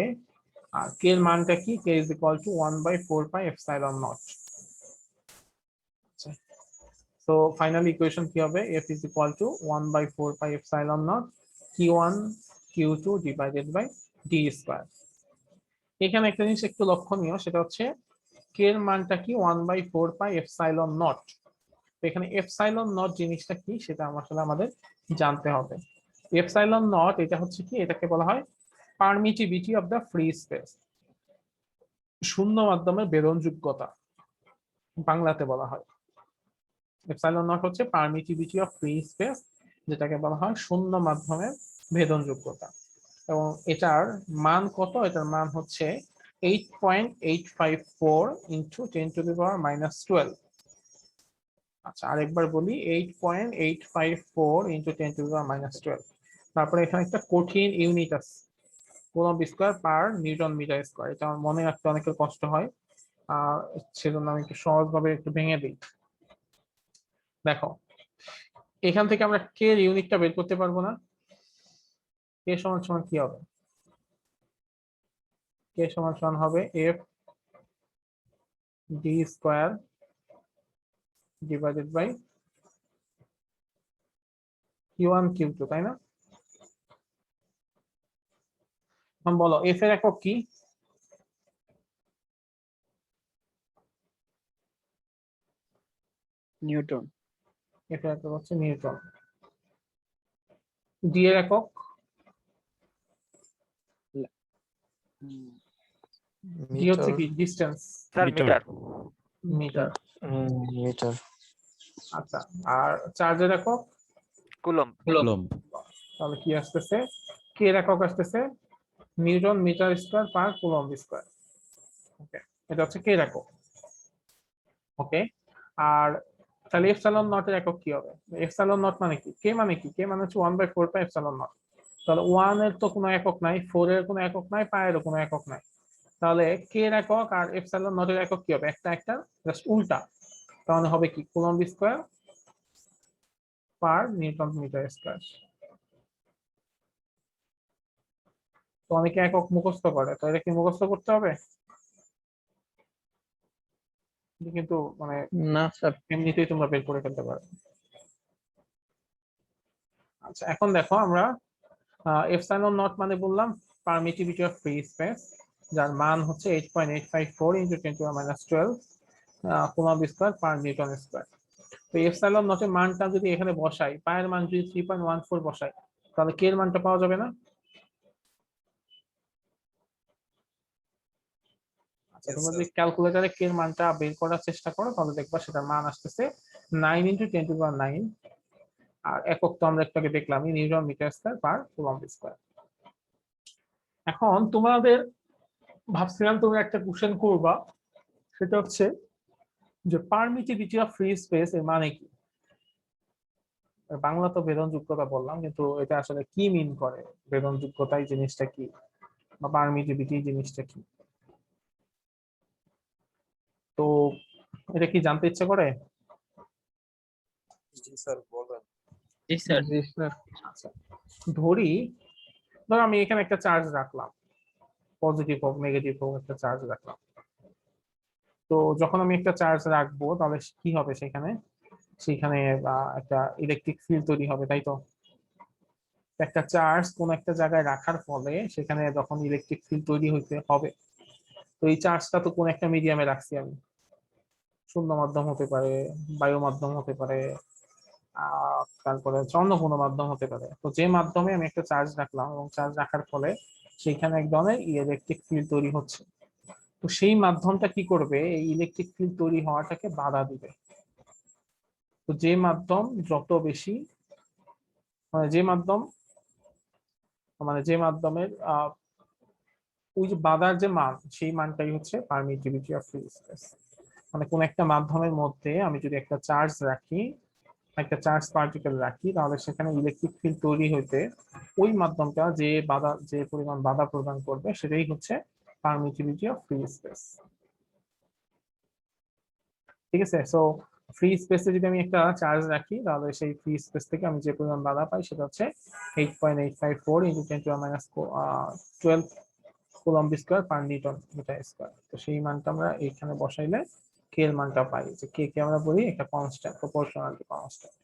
আর কে এর মানটা কি, K is equal to 1/4 pi epsilon nought. আচ্ছা, তো ফাইনাল ইকুয়েশন কি হবে, F is equal to 1/4 pi epsilon nought Q1 Q2 divided by D square. এখানে একটা জিনিস একটু লক্ষণীয়, সেটা হচ্ছে কে এর মানটা কি 1/4 পাই এপসাইলন নট। এখানে এপসাইলন নট জিনিসটা কি সেটা আসলে আমাদের জানতে হবে। এপসাইলন নট এটা হচ্ছে কি, এটাকে বলা হয় permittivity of the free space, শূন্য মাধ্যমের বেদনযোগ্যতা বাংলাতে বলা হয়। এপসাইলন নট হচ্ছে পারমিটিভিটি অফ ফ্রি স্পেস, যেটাকে বলা হয় শূন্য মাধ্যমের ভেদনযোগ্যতা। এবং এটার মান কত, এটার মান হচ্ছে 8.854 ইন্টু 10⁻⁻12। আচ্ছা, আরেকবার বলি, 8.854 ইন্টু 10⁻⁻12। তারপরে এখানে একটা কঠিন ইউনিট আছে, coulomb square per newton metre square. এটা আমার মনে রাখতে অনেকের কষ্ট হয়, সেজন্য আমি একটু সহজভাবে একটু ভেঙে দিই। দেখো, এখান থেকে আমরা কে এর ইউনিটটা বের করতে পারবো না। কে সমান সমান কি হবে, কে সমান সমান হবে F D square divided by Q1 Q2, তাই না? বলো এফ এর একক কি? নিউটন। এফ এর একক হচ্ছে নিউটন। ডি এর একক ডি হচ্ছে কি, ডিস্টেন্স, মিটার। মিটার। মিটার। আচ্ছা, আর চার্জের একক কুলম্ব। তাহলে কি আসতেছে, কে এর একক আসতেছে newton metre square per coulomb square. Okay, এটা হচ্ছে কে এর একক। ওকে, আর তাহলে এপসাইলন নট এর একক কি হবে? এপসাইলন নট মানে কি, কে মানে কি, কে মানে হচ্ছে 1/4 পাই এপসাইলন নট। তাহলে 1 এর তো কোনো একক নাই, 4 এর কোনো একক নাই, পাই এর কোনো একক নাই। তাহলে কে এর একক আর এপসাইলন নট এর একক কি হবে, একটা একটা জাস্ট উল্টা। তাহলে হবে কি, coulomb square per newton metre square. তো অনেকে একক মুখস্থ করে, তো এটা কি মুখস্থ করতে হবে? কিন্তু মানে না স্যার। এমনিতেই তোমরা বের করে ফেলতে পারো। আচ্ছা, এখন দেখো আমরা এপসাইলন নট মানে বললাম পারমিটিভিটি অফ ফ্রি স্পেস, যার মান হচ্ছে 8.854 into 10⁻12 coulomb square per Newton square. তো এপসাইলন নটের মানটা যদি এখানে বসাই, পায়ের মান যদি 3.14 বসাই, তাহলে কে এর মানটা পাওয়া যাবে না? আচ্ছা, তোমরা যদি ক্যালকুলেটরে কে এর মানটা বের করার চেষ্টা করো তাহলে দেখবা সেটার মান আসতেছে 9 ইন্টু 10⁻9। আর একক তো আমরা একটু আগে দেখলাম newton metre square per coulomb square. এখন তোমাদের ভাবছিলাম তুমি একটা কোশ্চেন করবা, সেটা হচ্ছে যে পারমিটিভিটি অফ ফ্রি স্পেস এর মানে কি। বাংলা তো বেদনযোগ্যতা বললাম, কিন্তু এটা আসলে কি মিন করে, বেদনযোগ্যতাই জিনিসটা কি বা পারমিটিভিটি জিনিসটা কি? তো এটা কি জানতে ইচ্ছে করে? জি স্যার। আচ্ছা, ধরি ধর আমি এখানে একটা চার্জ রাখলাম, পজিটিভ হোক নেগেটিভ হোক একটা চার্জ রাখলাম। তো যখন আমি একটা চার্জ রাখবো তাহলে কি হবে, সেখানে সেখানে একটা ইলেকট্রিক ফিল্ড তৈরি হবে, তাই তো? একটা চার্জ কোন একটা জায়গায় রাখার ফলে সেখানে যখন ইলেকট্রিক ফিল্ড তৈরি হইতে হবে, তো এই চার্জটা তো কোন একটা মিডিয়ামে রাখছি আমি, শূন্য মাধ্যম হতে পারে, বায়ু মাধ্যম হতে পারে, তারপরে অন্য কোনো মাধ্যম হতে পারে। তো যে মাধ্যমে আমি একটা চার্জ রাখলাম এবং চার্জ রাখার ফলে সেখানে এক ধরনের ইলেকট্রিক ফিল্ড তৈরি হচ্ছে, তো সেই মাধ্যমটা কি করবে, এই ইলেকট্রিক ফিল্ড তৈরি হওয়াটাকে বাধা দিবে। তো যে মাধ্যম যত বেশি, যে মাধ্যম যে মাধ্যমের ওই যে বাধার যে মান, সেই মানটাই হচ্ছে পারমিটিভিটি অফ ফ্রি স্পেস। মানে কোন একটা মাধ্যমের মধ্যে আমি যদি একটা চার্জ রাখি, একটা চার্জ পার্টিকেল রাখি, তাহলে সেখানে ইলেকট্রিক ফিল্ড তৈরি হইতে ওই মাধ্যমটা যে পরিমাণ বাধা প্রদান করবে সেটাই হচ্ছে পারমিটিভিটি অফ ফ্রি স্পেস। ঠিক আছে, সো ফ্রি স্পেসে যদি আমি একটা চার্জ রাখি, তাহলে সেই ফ্রি স্পেস থেকে আমি যে পরিমাণ বাধা পাই সেটা হচ্ছে 8.854 × 10⁻12 coulomb square per newton metre square. তো সেই মানটা আমরা এখানে বসাইলে কে এর মানটা পাই, যে কে কে আমরা বলি একটা কনস্ট্যান্ট, প্রপোর্শনাল টু কনস্ট্যান্ট।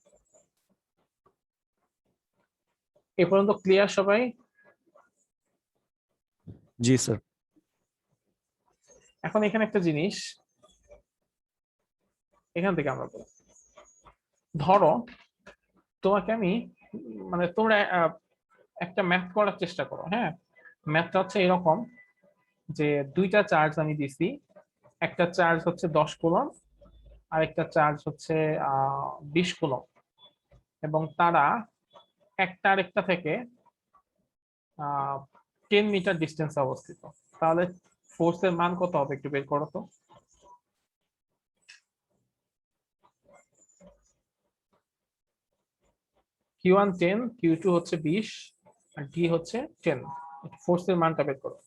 এ পর্যন্ত ক্লিয়ার সবাই? জি স্যার। এখন এখানে একটা জিনিস এখান থেকে আমরা বলি, ধরো তোমাকে আমি মানে তোমরা একটা ম্যাথ করার চেষ্টা করো। হ্যাঁ, ম্যাথটা হচ্ছে এরকম যে দুইটা চার্জ আমি দিছি, একটা চার্জ হচ্ছে 10 কুলম্ব আর একটা চার্জ হচ্ছে 20 কুলম্ব, এবং তারা একটা আরেকটা থেকে 10 মিটার ডিস্টেন্সে অবস্থিত। তাহলে ফোর্সের মান কত হবে একটু বের করো তো। Q1 10, Q2 হচ্ছে 20 আর D হচ্ছে 10। ফোর্সের মানটা বের করো।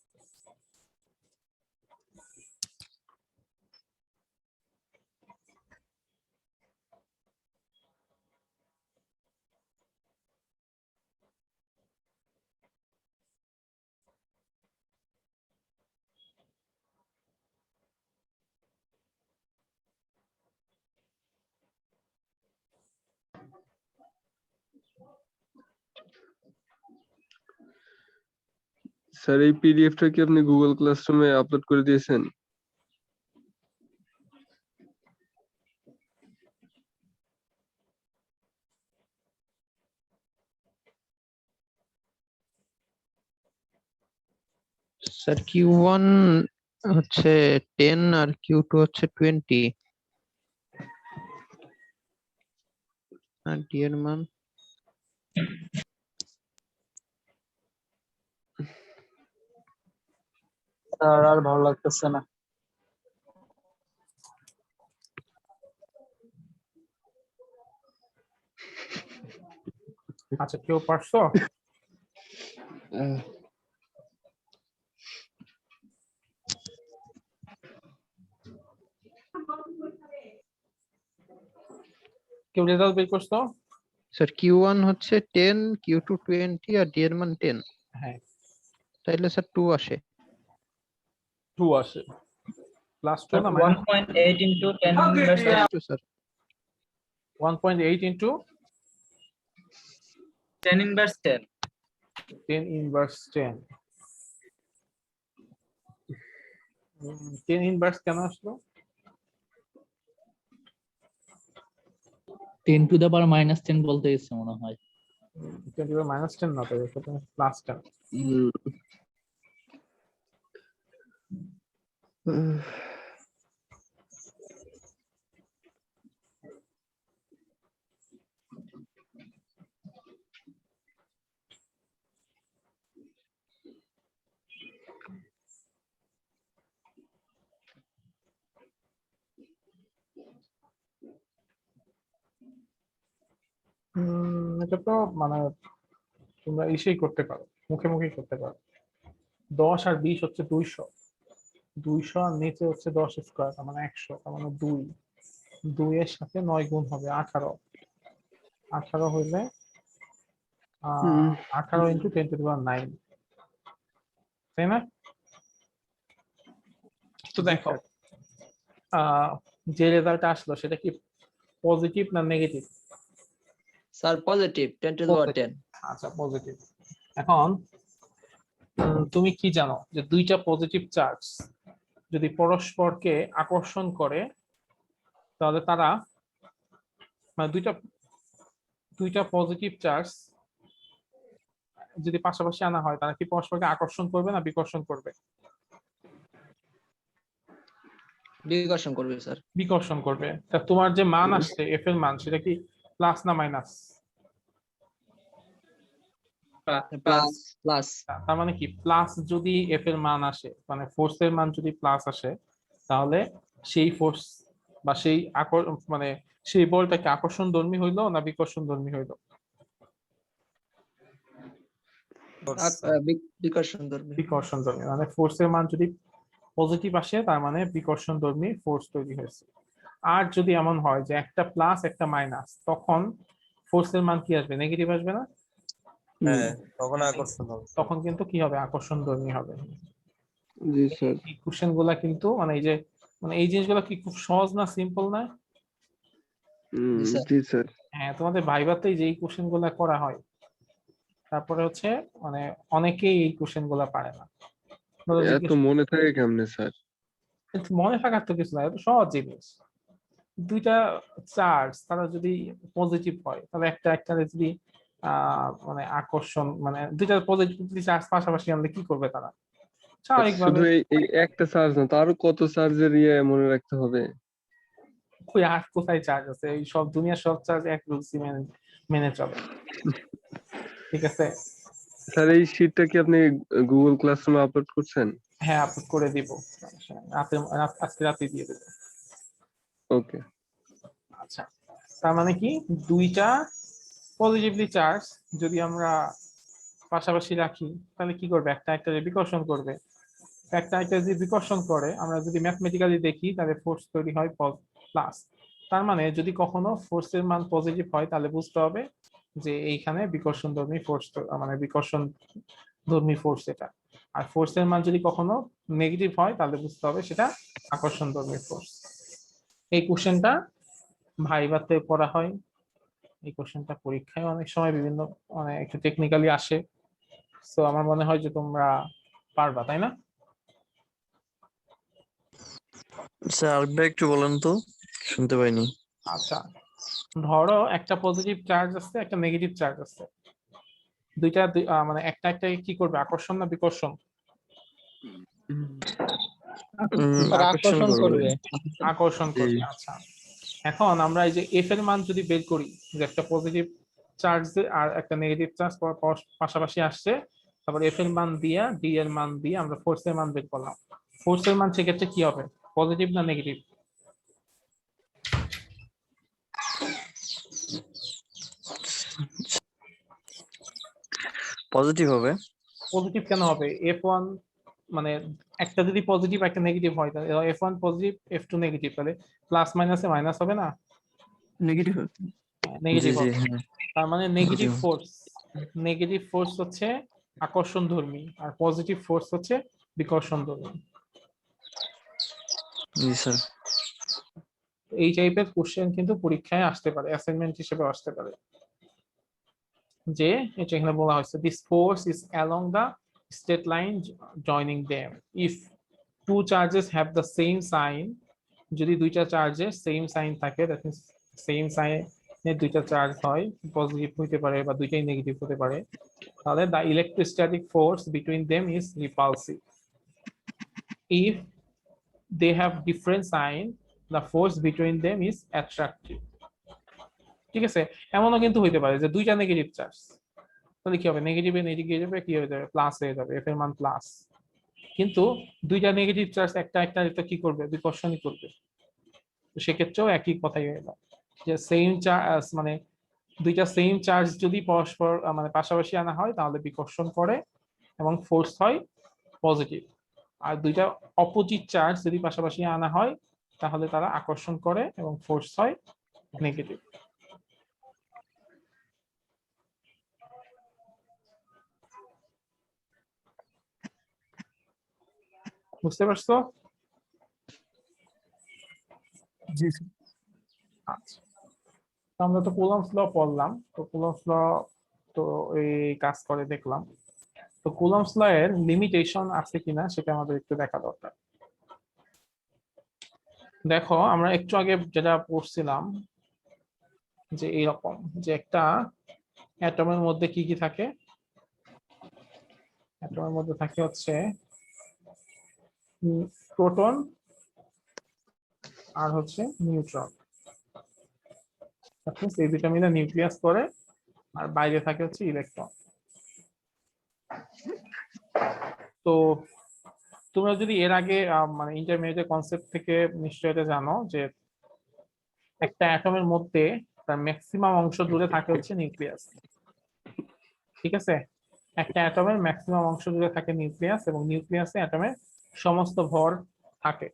স্যার এই পিডিএফটা কি আপনি গুগল ক্লাসরুমে আপলোড করে দিয়েছেন? স্যার Q1 হচ্ছে 10 আর Q2 হচ্ছে 20 আর D এর মান স্যার আর ভালো লাগতেছে না। আচ্ছা, কেউ পারছো? কেউ রেজাল্ট বের করছো? স্যার Q1 হচ্ছে 10, Q2 20 আর D এর মান 10। হ্যাঁ, তাইলে স্যার 2 আসে। 2 আসে। প্লাস 2 না minus 1.8 into 10 inverse 10. Sir 1.8 into 10 inverse 10. 10 inverse 10। 10 inverse কেন আসলো? 10 to the power -10 বলতে গেছে মনে হয়। 10 -10 না, তো এটা প্লাস 10। এটা তো মানে তোমরা ইসেই করতে পারো, মুখে মুখে করতে পারো। 10 আর 20 হচ্ছে 200, 200 আর নিচে হচ্ছে 10 স্কয়ার, তার মানে 100, তার মানে 2, 2 এর সাথে 9 গুণ হবে 18, 18 হইলে 18 ইন্টু 10 টু দি পাওয়ার 9, তাই না? তো দেখো যে রেজাল্ট আসলো সেটা কি পজিটিভ না negative? Sir positive 10 to the power 10। আচ্ছা, পজিটিভ। এখন তুমি কি জানো যে দুইটা পজিটিভ চার্জ যদি পরস্পরকে আকর্ষণ করে, তাহলে তারা মানে দুইটা পজিটিভ চার্জ যদি পাশাপাশি আনা হয়, তারা কি পরস্পরকে আকর্ষণ করবে না বিকর্ষণ করবে? বিকর্ষণ করবে স্যার। বিকর্ষণ করবে। তা তোমার যে মান আসছে এফ এর মান, সেটা কি প্লাস না মাইনাস? Plus plus. তার মানে কি প্লাস যদি এফ এর মান আসে, মানে ফোর্স এর মান যদি প্লাস আসে, তাহলে সেই ফোর্স বা সেই মানে সেই বলটা কি আকর্ষণ ধর্মী হইলো না বিকর্ষণ ধর্মী হইলো? বিকর্ষণ ধর্মী। বিকর্ষণ ধর্মী, মানে ফোর্সের মান যদি পজিটিভ আসে তার মানে বিকর্ষণ ধর্মী ফোর্স তৈরি হয়েছে। আর যদি এমন হয় যে একটা প্লাস একটা মাইনাস, তখন ফোর্সের মান কি আসবে? নেগেটিভ আসবে না? হ্যাঁ, তখন আকর্ষণ হবে। তখন কিন্তু কি হবে? আকর্ষণ ধর্মী হবে। জি স্যার। এই কোশ্চেন গুলা কিন্তু মানে এই যে মানে এই জিনিসগুলো কি খুব সহজ না, সিম্পল না? জি স্যার। হ্যাঁ, তোমাদের ভাইভাতেই যে এই কোশ্চেন গুলা করা হয়, তারপরে হচ্ছে মানে অনেকেই এই কোশ্চেন গুলা পারে না। ধরো এত জিজ্ঞেস- মনে থাকে কেমনে স্যার? কিন্তু মনে থাকার তো কিছু না, এত সহজ জিনিস। দুইটা চার্জ তারা যদি পজিটিভ হয় তাহলে একটা একটা যদি মানে আকর্ষণ, মানে দুইটা পজিটিভ চার্জ পাশাপাশি আনলে কি করবে তারা? স্বাভাবিকভাবে শুধু এই একটা চার্জ না, তো আরো কত চার্জের মনে রাখতে হবে? কই আর কোথায় চার্জ আছে? এই সব দুনিয়ার সব চার্জ এক রুলস মেনে চলে। ঠিক আছে, স্যার এই শীটটা কি আপনি গুগল ক্লাসরুমে আপলোড করছেন? হ্যাঁ আপলোড করে দিব, আজকে রাতে দিয়ে দেবো। ওকে। আচ্ছা, তার মানে কি দুইটা পজিটিভলি চার্জ যদি আমরা পাশাপাশি রাখি তাহলে কি করবে? একটা একটা বিকর্ষণ করবে। একটা একটা যদি বিকর্ষণ করে, আমরা যদি ম্যাথমেটিক্যালি দেখি তাহলে ফোর্স তৈরি হয় প্লাস। তার মানে যদি কখনো ফোর্সের মান পজিটিভ হয় তাহলে বুঝতে হবে যে এইখানে বিকর্ষণ ধর্মী ফোর্স, মানে বিকর্ষণ ধর্মী ফোর্স এটা। আর ফোর্সের মান যদি কখনো নেগেটিভ হয় তাহলে বুঝতে হবে সেটা আকর্ষণ ধর্মী ফোর্স। এই কোশ্চেনটা ভাইভাতে করা হয়, এই কোশ্চেনটা পরীক্ষায় অনেক সময় বিভিন্ন মানে একটু টেকনিক্যালি আসে। তো আমার মনে হয় যে তোমরা পারবা, তাই না? স্যার আরেকবার একটু বলেন তো, শুনতে পাইনি। আচ্ছা, ধরো একটা পজিটিভ চার্জ আছে একটা নেগেটিভ চার্জ আছে, দুইটা মানে একটা একটা কি করবে? আকর্ষণ না বিকর্ষণ? স্যার আকর্ষণ আকর্ষণ করবে। করবে। আকর্ষণ করবে। আচ্ছা, এখন আমরা এই যে এফ এর মান যদি বের করি, যে একটা পজিটিভ চার্জ আর একটা নেগেটিভ চার্জ পাশাপাশি আসছে, তারপর এফ এর মান দিয়া ডি এর মান দিয়ে আমরা ফোর্স এর মান বের করলাম। ফোর্স এর মান সেক্ষেত্রে কি হবে? পজিটিভ না নেগেটিভ? পজিটিভ হবে। পজিটিভ কেন হবে? এফ ওয়ান মানে একটা যদি পজিটিভ একটা নেগেটিভ হয় তাহলে F one positive F two negative, তাহলে প্লাস মাইনাসে মাইনাস হবে না? নেগেটিভ। জি নেগেটিভ জি হবে। হ্যাঁ। তার মানে নেগেটিভ বুঝলাম। ফোর্স, নেগেটিভ ফোর্স হচ্ছে আকর্ষণ ধর্মী আর পজিটিভ ফোর্স হচ্ছে বিকর্ষণ ধর্মী। জি স্যার। এই টাইপের কোশ্চেন কিন্তু পরীক্ষায় আসতে পারে, অ্যাসাইনমেন্ট হিসেবে আসতে পারে। যে এটা এখানে বলা হয়েছে this force is along the straight line joining them if two charges have the same sign. যদি দুইটা চার্জের সেম সাইন থাকে, দ্যাট মিন্স সেম সাইনে দুইটা চার্জ হয়, পজিটিভ হতে পারে বা দুইটাই নেগেটিভ হতে পারে, তাহলে the electrostatic force between them is repulsive. If they have different sign, the force between them is attractive. ঠিক আছে, এমনও কিন্তু হইতে পারে যে দুইটা নেগেটিভ চার্জ, তাহলে কি হবে? নেগেটিভে নেগেটিভে কি হয়ে যাবে? প্লাস হয়ে যাবে, এফ এর মান প্লাস। কিন্তু দুইটা নেগেটিভ চার্জ একটা একটা কি করবে? বিকর্ষণই করবে। তো সেক্ষেত্রেও একই কথাই হয়ে গেল যে সেম চার্জ মানে দুইটা সেম চার্জ যদি পরস্পর মানে পাশাপাশি আনা হয় তাহলে বিকর্ষণ করে এবং ফোর্স হয় পজিটিভ। আর দুইটা অপোজিট চার্জ যদি পাশাপাশি আনা হয় তাহলে তারা আকর্ষণ করে এবং ফোর্স হয় নেগেটিভ। বুঝতে পারছো? জি আচ্ছা, তো আমরা তো কুলম্বস ল পড়লাম, তো কুলম্বস ল তো এই কাজ করে দেখলাম, তো কুলম্বস ল এর লিমিটেশন আছে কিনা সেটা আমাদের একটু দেখা দরকার। দেখো আমরা একটু আগে যেটা পড়ছিলাম যে এইরকম যে একটা অ্যাটমের মধ্যে কি কি থাকে? অ্যাটমের মধ্যে থাকে হচ্ছে প্রোটন আর হচ্ছে নিউট্রন। এই দুটা মিলে নিউক্লিয়াস করে, আর বাইরে থাকে হচ্ছে ইলেকট্রন। তো তোমরা যদি এর আগে মানে ইন্টারমিডিয়েট কনসেপ্ট থেকে নিশ্চয়ই এটা জানো যে একটা অ্যাটমের মধ্যে তার ম্যাক্সিমাম অংশ জুড়ে থাকে হচ্ছে নিউক্লিয়াস। ঠিক আছে, একটা অ্যাটমের ম্যাক্সিমাম অংশ জুড়ে থাকে নিউক্লিয়াস, এবং নিউক্লিয়াসে অ্যাটমের সমস্ত ভর থাকে।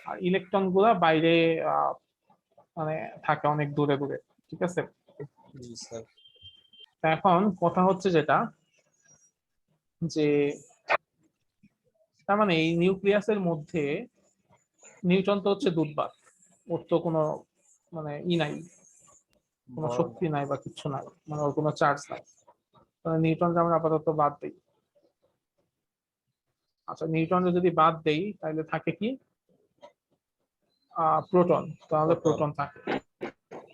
আর ইলেকট্রন গুলা বাইরে মানে থাকে অনেক দূরে দূরে। ঠিক আছে, তা এখন কথা হচ্ছে যেটা যে তার মানে এই নিউক্লিয়াসের মধ্যে নিউট্রন তো হচ্ছে দুধবাত, ওর তো কোনো মানে নাই, কোনো শক্তি নাই বা কিছু নাই, মানে ওর কোনো চার্জ নাই। নিউট্রন আমরা আপাতত বাদ দিই। আচ্ছা, নিউট্রন যদি বাদ দেই তাহলে থাকে কি প্রোটন, তাহলে প্রোটন থাকে।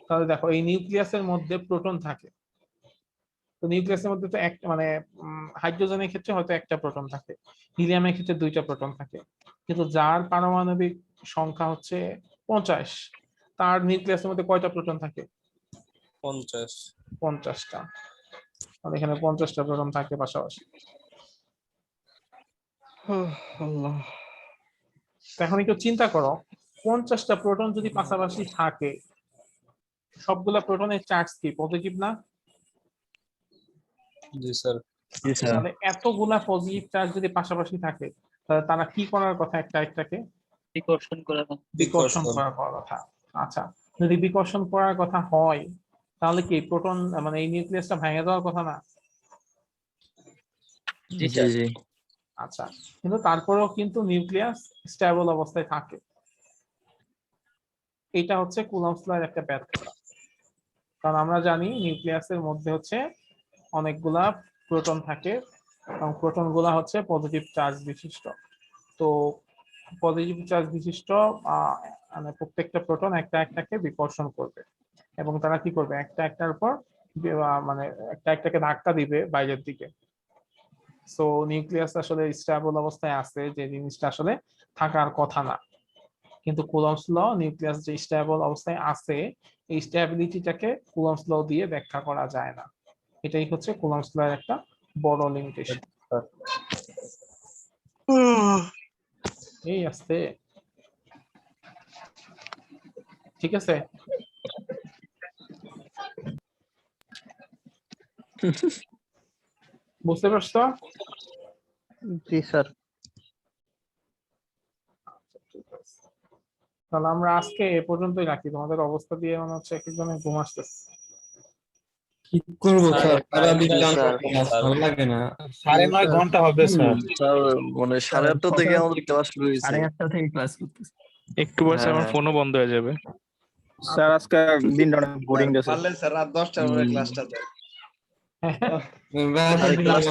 তাহলে দেখো এই নিউক্লিয়াসের মধ্যে প্রোটন থাকে, তো নিউক্লিয়াসের মধ্যে তো একটা মানে হাইড্রোজেনের ক্ষেত্রে হয়তো একটা প্রোটন থাকে, হিলিয়ামের ক্ষেত্রে দুইটা প্রোটন থাকে, কিন্তু যার পারমাণবিক সংখ্যা হচ্ছে 50, তার নিউক্লিয়াসের মধ্যে কয়টা প্রোটন থাকে? 50টা। আর এখানে 50টা প্রোটন থাকে পাশাপাশি। এখন একটু চিন্তা করো, 50টা প্রোটন যদি পাশাপাশি থাকে, সবগুলা প্রোটনের চার্জ কি পজিটিভ না? জি স্যার। তাহলে এতগুলা পজিটিভ চার্জ যদি পাশাপাশি থাকে, তাহলে তারা কি করার কথা? একটা একটাকে বিকর্ষণ করা হয়। বিকর্ষণ করার কথা। আচ্ছা, যদি বিকর্ষণ করার কথা হয় তাহলে কি প্রোটন মানে এই নিউক্লিয়াসটা ভেঙে যাওয়ার কথা না? জি স্যার। আচ্ছা, কিন্তু তারপরেও কিন্তু নিউক্লিয়াস স্টেবল অবস্থায় থাকে। এটা হচ্ছে কুলম্বস লয়ের একটা ব্যর্থতা। কারণ আমরা জানি নিউক্লিয়াসের মধ্যে হচ্ছে অনেকগুলা প্রোটন থাকে, এবং প্রোটন গুলা হচ্ছে পজিটিভ চার্জ বিশিষ্ট। তো পজিটিভ চার্জ বিশিষ্ট মানে প্রত্যেকটা প্রোটন একটা একটাকে বিকর্ষণ করবে, এবং তারা কি করবে? একটা একটার উপর মানে একটা একটাকে ধাক্কা দিবে বাইরের দিকে। সো নিউক্লিয়াস আসলে স্টেবল অবস্থায় আছে, যে জিনিসটা আসলে থাকার কথা না। কিন্তু কুলম্বস ল নিউক্লিয়াস যে স্টেবল অবস্থায় আছে, এই স্টেবিলিটিটাকে কুলম্বস ল দিয়ে ব্যাখ্যা করা যায় না। এটাই হচ্ছে কুলম্বস ল এর একটা বড় লিমিটেশন। এই আসতে ঠিক আছে। বুঝতে পারছো? জি স্যার। তাহলে আমরা আজকে এ পর্যন্তই রাখি। তোমাদের অবস্থা দিয়ে মনে হচ্ছে এক একজনে ঘুম আসতেছে। কি করব স্যার? ভালো লাগে না। 9.5 ঘন্টা হবে স্যার। স্যার মানে 8:30 থেকে আমাদের ক্লাস শুরু হয়েছে। 8:30 থেকে ক্লাস করতেছি। একটু পর আমার ফোনও বন্ধ হয়ে যাবে। স্যার আজকে দিনটা অনেক বোরিং গেছে। পারলে স্যার রাত 10টার পরে ক্লাসটা দেন। হ্যাঁ, আরে ক্লাস